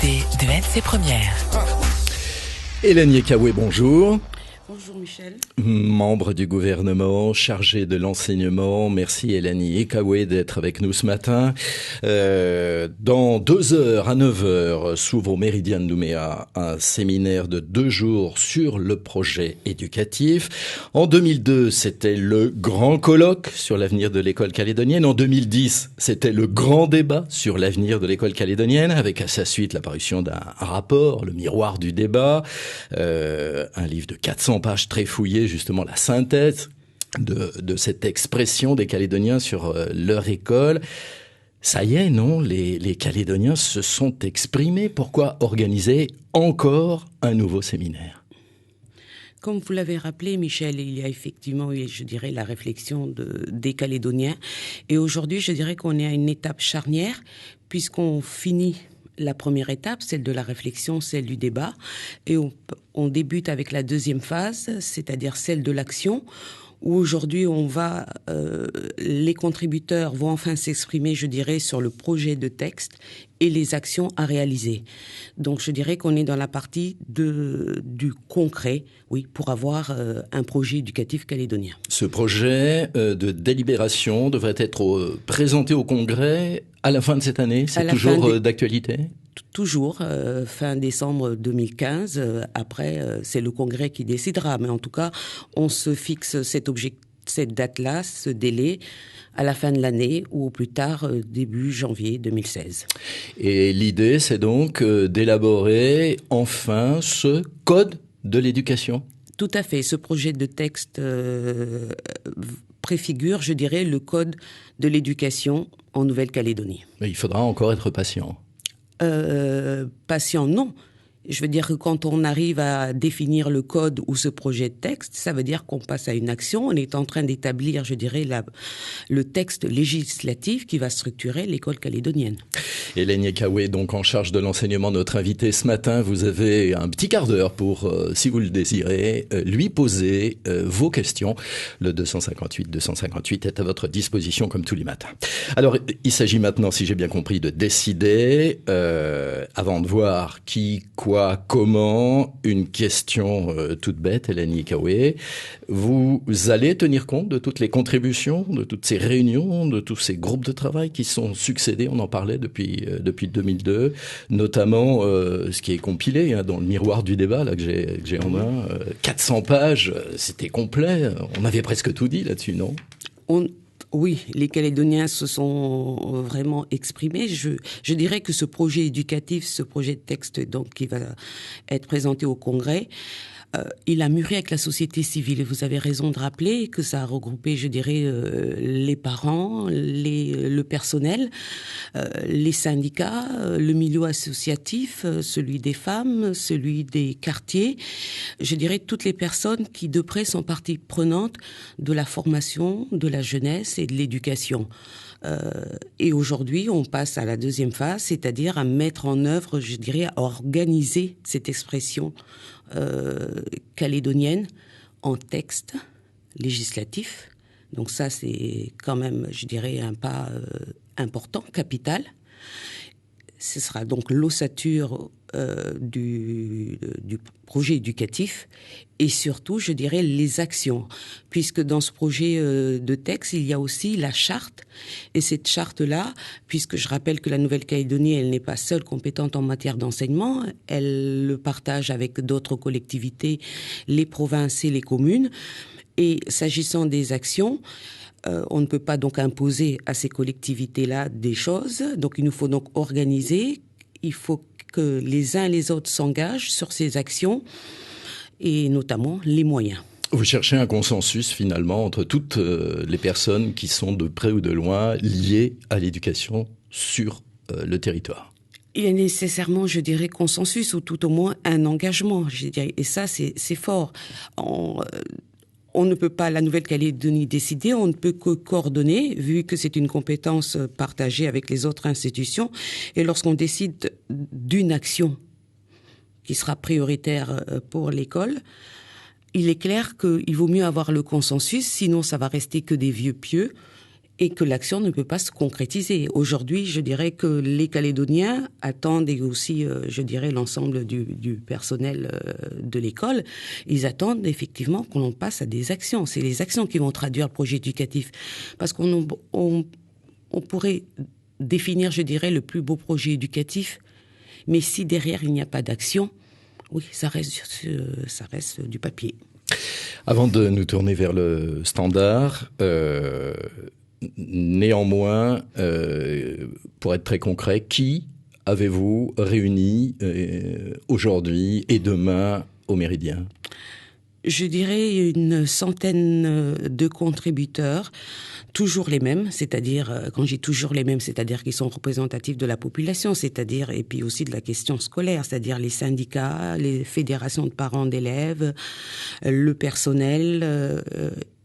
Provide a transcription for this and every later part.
l'invité de MC Première. Hélène Yekawé, bonjour. Bonjour Michel. Membre du gouvernement chargé de l'enseignement. Merci Hélène Yekawé d'être avec nous ce matin. Dans 2 heures à 9 heures s'ouvre au Méridien de Nouméa un séminaire de 2 jours sur le projet éducatif. En 2002, c'était le grand colloque sur l'avenir de l'école calédonienne. En 2010, c'était le grand débat sur l'avenir de l'école calédonienne, avec à sa suite l'apparition d'un rapport, le miroir du débat, un livre de 400 pages très fouillé, justement la synthèse de cette expression des Calédoniens sur leur école. Ça y est, non, les Calédoniens se sont exprimés. Pourquoi organiser encore un nouveau séminaire ? Comme vous l'avez rappelé, Michel, il y a effectivement eu, je dirais, la réflexion des Calédoniens. Et aujourd'hui, je dirais qu'on est à une étape charnière, puisqu'on finit la première étape, celle de la réflexion, celle du débat, et on débute avec la deuxième phase, c'est-à-dire celle de l'action, où aujourd'hui les contributeurs vont enfin s'exprimer, je dirais, sur le projet de texte et les actions à réaliser. Donc je dirais qu'on est dans la partie du concret, oui, pour avoir un projet éducatif calédonien. Ce projet de délibération devrait être présenté au Congrès à la fin de cette année. C'est toujours d'actualité ? Toujours. Fin décembre 2015. Après, c'est le Congrès qui décidera. Mais en tout cas, on se fixe cette date-là, ce délai, à la fin de l'année ou au plus tard, début janvier 2016. Et l'idée, c'est donc d'élaborer enfin ce code de l'éducation ? Tout à fait. Ce projet de texte préfigure, je dirais, le code de l'éducation en Nouvelle-Calédonie. Mais il faudra encore être patient. Patient, non. Je veux dire que quand on arrive à définir le code ou ce projet de texte, ça veut dire qu'on passe à une action. On est en train d'établir, je dirais, le texte législatif qui va structurer l'école calédonienne. Hélène Yekawé, donc en charge de l'enseignement, notre invitée ce matin. Vous avez un petit quart d'heure pour, si vous le désirez, lui poser vos questions. Le 258 est à votre disposition comme tous les matins. Alors, il s'agit maintenant, si j'ai bien compris, de décider, avant de voir qui, quoi, comment, une question toute bête, Hélène Yekawé. Vous allez tenir compte de toutes les contributions, de toutes ces réunions, de tous ces groupes de travail qui sont succédés, on en parlait depuis 2002, notamment ce qui est compilé dans le miroir du débat là que j'ai en main, 400 pages, c'était complet, on avait presque tout dit là-dessus, non ? Oui, les Calédoniens se sont vraiment exprimés. Je dirais que ce projet éducatif, ce projet de texte donc qui va être présenté au Congrès, il a mûri avec la société civile. Et vous avez raison de rappeler que ça a regroupé, je dirais, les parents, le personnel, les syndicats, le milieu associatif, celui des femmes, celui des quartiers. Je dirais toutes les personnes qui, de près, sont partie prenante de la formation, de la jeunesse et de l'éducation. Et aujourd'hui, on passe à la deuxième phase, c'est-à-dire à mettre en œuvre, je dirais, à organiser cette expression calédonienne en texte législatif. Donc ça, c'est quand même, je dirais, un pas important, capital. Ce sera donc l'ossature du projet éducatif et surtout, je dirais, les actions. Puisque dans ce projet de texte, il y a aussi la charte. Et cette charte-là, puisque je rappelle que la Nouvelle-Calédonie, elle n'est pas seule compétente en matière d'enseignement, elle le partage avec d'autres collectivités, les provinces et les communes. Et s'agissant des actions, on ne peut pas donc imposer à ces collectivités-là des choses. Donc il nous faut donc organiser. Il faut que les uns et les autres s'engagent sur ces actions et notamment les moyens. Vous cherchez un consensus finalement entre toutes les personnes qui sont de près ou de loin liées à l'éducation sur le territoire. Il y a nécessairement, je dirais, consensus ou tout au moins un engagement. Je dirais, et ça, c'est fort. On ne peut pas, la Nouvelle-Calédonie, décider, on ne peut que coordonner, vu que c'est une compétence partagée avec les autres institutions. Et lorsqu'on décide d'une action qui sera prioritaire pour l'école, il est clair qu'il vaut mieux avoir le consensus, sinon ça va rester que des vieux pieux. et que l'action ne peut pas se concrétiser. Aujourd'hui, je dirais que les Calédoniens attendent, et aussi, je dirais, l'ensemble du personnel de l'école, ils attendent effectivement qu'on passe à des actions. C'est les actions qui vont traduire le projet éducatif. Parce qu'on pourrait définir, je dirais, le plus beau projet éducatif, mais si derrière il n'y a pas d'action, oui, ça reste du papier. Avant de nous tourner vers le standard, néanmoins, pour être très concret, qui avez-vous réuni aujourd'hui et demain au Méridien ? Je dirais une centaine de contributeurs, toujours les mêmes, c'est-à-dire, quand j'ai toujours les mêmes, c'est-à-dire qu'ils sont représentatifs de la population, c'est-à-dire, et puis aussi de la question scolaire, c'est-à-dire les syndicats, les fédérations de parents d'élèves, le personnel,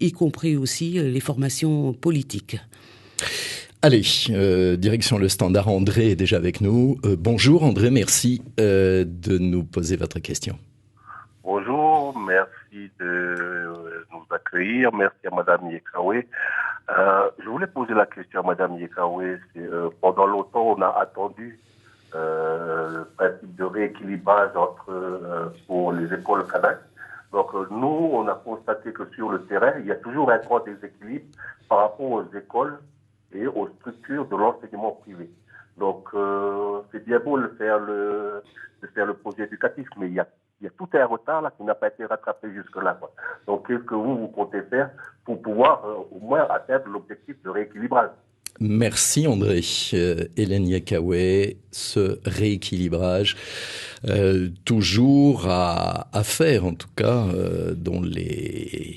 y compris aussi les formations politiques. Allez, direction le standard. André est déjà avec nous. Bonjour André, merci de nous poser votre question. Bonjour, merci de nous accueillir. Merci à Madame Yekawe. Je voulais poser la question à Madame Yekawe. Pendant longtemps, on a attendu le principe de rééquilibrage pour les écoles canadiennes. Donc nous, on a constaté que sur le terrain, il y a toujours un grand déséquilibre par rapport aux écoles et aux structures de l'enseignement privé. Donc c'est bien beau de faire le projet éducatif, mais il y a tout un retard là qui n'a pas été rattrapé jusque-là, quoi. Donc, qu'est-ce que vous comptez faire pour pouvoir au moins atteindre l'objectif de rééquilibrage? Merci André. Hélène Yekawe, ce rééquilibrage, toujours à faire en tout cas, dont les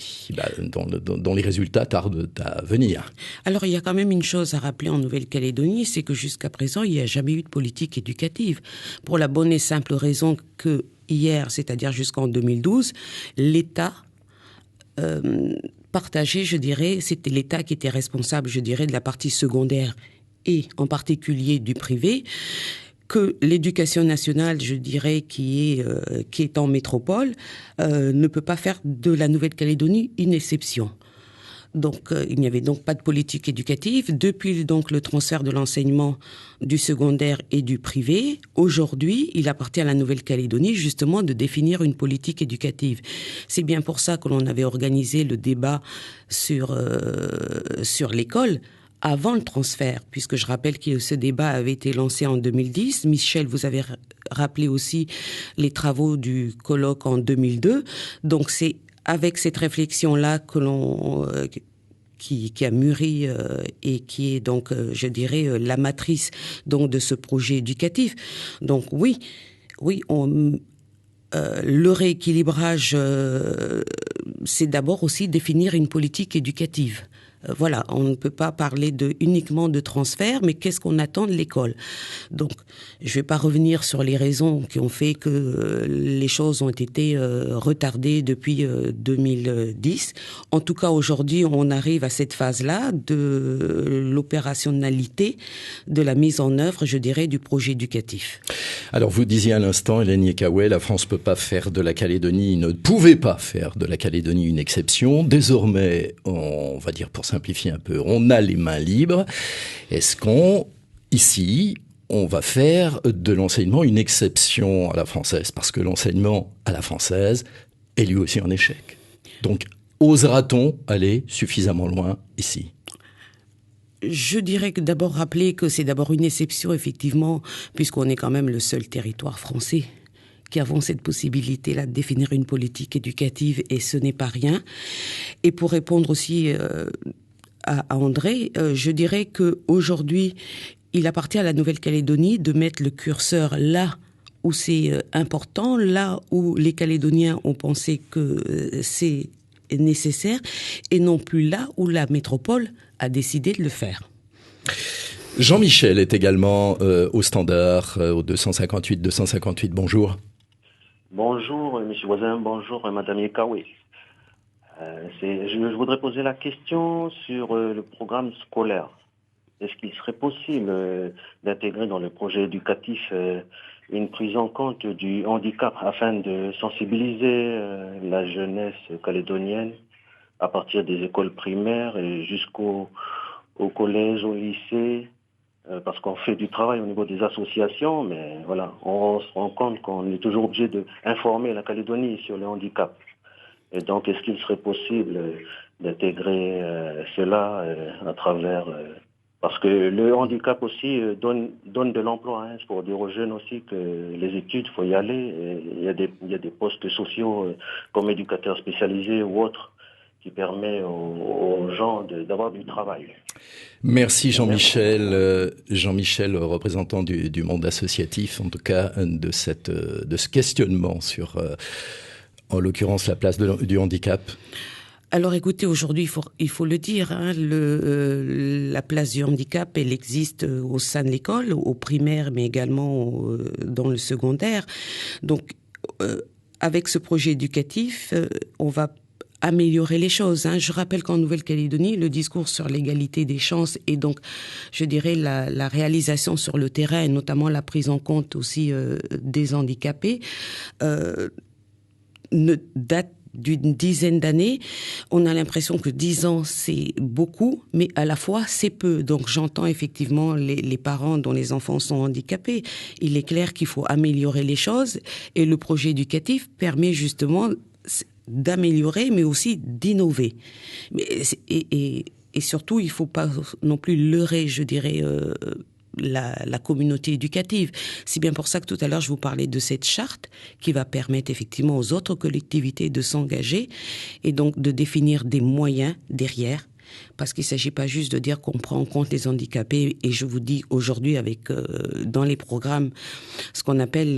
résultats tardent à venir. Alors il y a quand même une chose à rappeler en Nouvelle-Calédonie, c'est que jusqu'à présent il n'y a jamais eu de politique éducative, pour la bonne et simple raison que hier, c'est-à-dire jusqu'en 2012, l'État partagé, je dirais, c'était l'État qui était responsable, je dirais, de la partie secondaire et en particulier du privé, que l'éducation nationale, je dirais, qui est en métropole, ne peut pas faire de la Nouvelle-Calédonie une exception. Donc, il n'y avait donc pas de politique éducative. Depuis donc le transfert de l'enseignement du secondaire et du privé, aujourd'hui, il appartient à la Nouvelle-Calédonie justement de définir une politique éducative. C'est bien pour ça que l'on avait organisé le débat sur l'école avant le transfert, puisque je rappelle que ce débat avait été lancé en 2010. Michel, vous avez rappelé aussi les travaux du colloque en 2002. Donc, c'est avec cette réflexion-là que qui a mûri et qui est donc, je dirais, la matrice donc de ce projet éducatif. Donc oui, le rééquilibrage, c'est d'abord aussi définir une politique éducative. Voilà, on ne peut pas parler uniquement de transfert, mais qu'est-ce qu'on attend de l'école? Donc, je vais pas revenir sur les raisons qui ont fait que les choses ont été retardées depuis 2010. En tout cas, aujourd'hui, on arrive à cette phase-là de l'opérationnalité de la mise en œuvre, je dirais, du projet éducatif. Alors, vous disiez à l'instant, Hélène Yekawe, la France ne pouvait pas faire de la Calédonie une exception. Désormais, on va dire pour simplifier un peu, on a les mains libres. Est-ce ici, on va faire de l'enseignement une exception à la française? Parce que l'enseignement à la française est lui aussi en échec. Donc, osera-t-on aller suffisamment loin ici? Je dirais que d'abord rappeler que c'est d'abord une exception, effectivement, puisqu'on est quand même le seul territoire français qui avons cette possibilité-là de définir une politique éducative, et ce n'est pas rien. Et pour répondre aussi à André, je dirais qu'aujourd'hui, il appartient à la Nouvelle-Calédonie de mettre le curseur là où c'est important, là où les Calédoniens ont pensé que c'est nécessaire, et non plus là où la métropole a décidé de le faire. Jean-Michel est également au standard, au 258. Bonjour. Bonjour, monsieur Voisin. Bonjour, madame Yekawe. Je voudrais poser la question sur le programme scolaire. Est-ce qu'il serait possible d'intégrer dans le projet éducatif une prise en compte du handicap afin de sensibiliser la jeunesse calédonienne à partir des écoles primaires et jusqu'aux au collège, au lycée, parce qu'on fait du travail au niveau des associations, mais voilà, on se rend compte qu'on est toujours obligé d'informer la Calédonie sur le handicap. Et donc, est-ce qu'il serait possible d'intégrer cela à travers... parce que le handicap aussi donne de l'emploi. C'est pour dire aux jeunes aussi que les études, il faut y aller. Il y a des postes sociaux comme éducateurs spécialisés ou autres qui permet aux gens d'avoir du travail. Merci Jean-Michel, Jean-Michel, représentant du monde associatif, en tout cas de ce questionnement sur, en l'occurrence, la place du handicap. Alors écoutez, aujourd'hui, il faut le dire, la place du handicap, elle existe au sein de l'école, au primaire, mais également dans le secondaire. Donc, avec ce projet éducatif, on va améliorer les choses. Je rappelle qu'en Nouvelle-Calédonie, le discours sur l'égalité des chances et donc, je dirais, la réalisation sur le terrain et notamment la prise en compte aussi des handicapés ne date d'une dizaine d'années. On a l'impression que 10 ans, c'est beaucoup, mais à la fois, c'est peu. Donc, j'entends effectivement les parents dont les enfants sont handicapés. Il est clair qu'il faut améliorer les choses et le projet éducatif permet justement d'améliorer, mais aussi d'innover. Et surtout, il ne faut pas non plus leurrer, je dirais, la communauté éducative. C'est bien pour ça que tout à l'heure, je vous parlais de cette charte qui va permettre effectivement aux autres collectivités de s'engager et donc de définir des moyens derrière. Parce qu'il ne s'agit pas juste de dire qu'on prend en compte les handicapés. Et je vous dis aujourd'hui, avec dans les programmes, ce qu'on appelle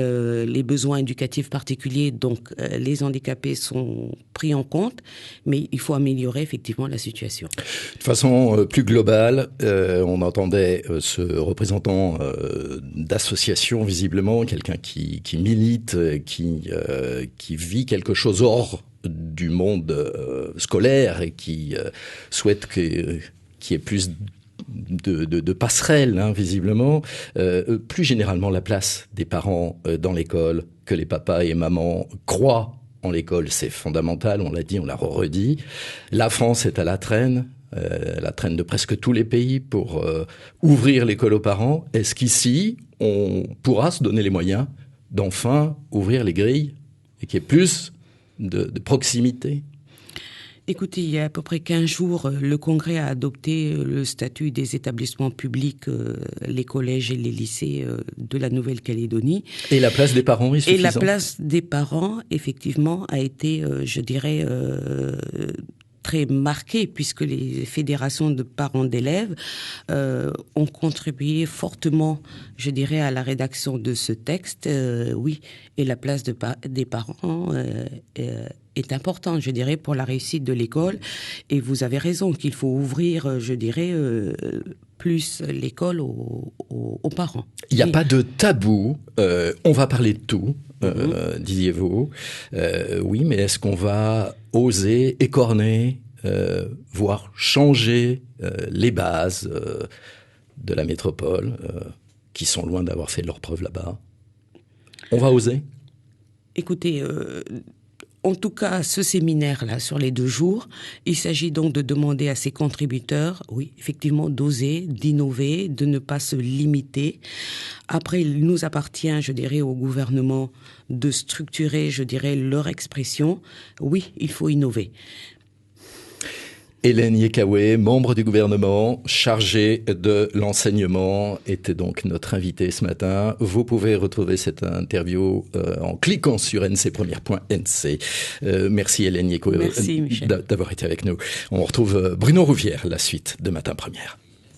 les besoins éducatifs particuliers. Donc, les handicapés sont pris en compte, mais il faut améliorer effectivement la situation. De façon plus globale, on entendait ce représentant d'association, visiblement, quelqu'un qui milite, qui vit quelque chose hors du monde scolaire et qui souhaite qu'il y ait plus de passerelles, visiblement. Plus généralement, la place des parents dans l'école, que les papas et mamans croient en l'école, c'est fondamental, on l'a dit, on l'a redit. La France est à la traîne de presque tous les pays pour ouvrir l'école aux parents. Est-ce qu'ici, on pourra se donner les moyens d'enfin ouvrir les grilles et qu'il y ait plus de proximité? Écoutez, il y a à peu près 15 jours, le Congrès a adopté le statut des établissements publics, les collèges et les lycées de la Nouvelle-Calédonie. Et la place des parents est suffisante. Et la place des parents, effectivement, a été, je dirais, très marquée, puisque les fédérations de parents d'élèves ont contribué fortement, je dirais, à la rédaction de ce texte. Oui, et la place des parents est importante, je dirais, pour la réussite de l'école. Et vous avez raison qu'il faut ouvrir, je dirais, plus l'école aux parents. Il n'y a pas de tabou, on va parler de tout, disiez-vous. Oui, mais est-ce qu'on va oser écorner, voire changer les bases de la métropole, qui sont loin d'avoir fait leurs preuves là-bas? On va oser? Écoutez, en tout cas, ce séminaire-là, sur les 2 jours, il s'agit donc de demander à ses contributeurs, oui, effectivement, d'oser, d'innover, de ne pas se limiter. Après, il nous appartient, je dirais, au gouvernement de structurer, je dirais, leur expression. Oui, il faut innover. Hélène Yekawé, membre du gouvernement, chargée de l'enseignement, était donc notre invitée ce matin. Vous pouvez retrouver cette interview en cliquant sur ncpremière.nc. Merci Hélène Yekawé d'avoir été avec nous. On retrouve Bruno Rouvière, la suite de Matin Première.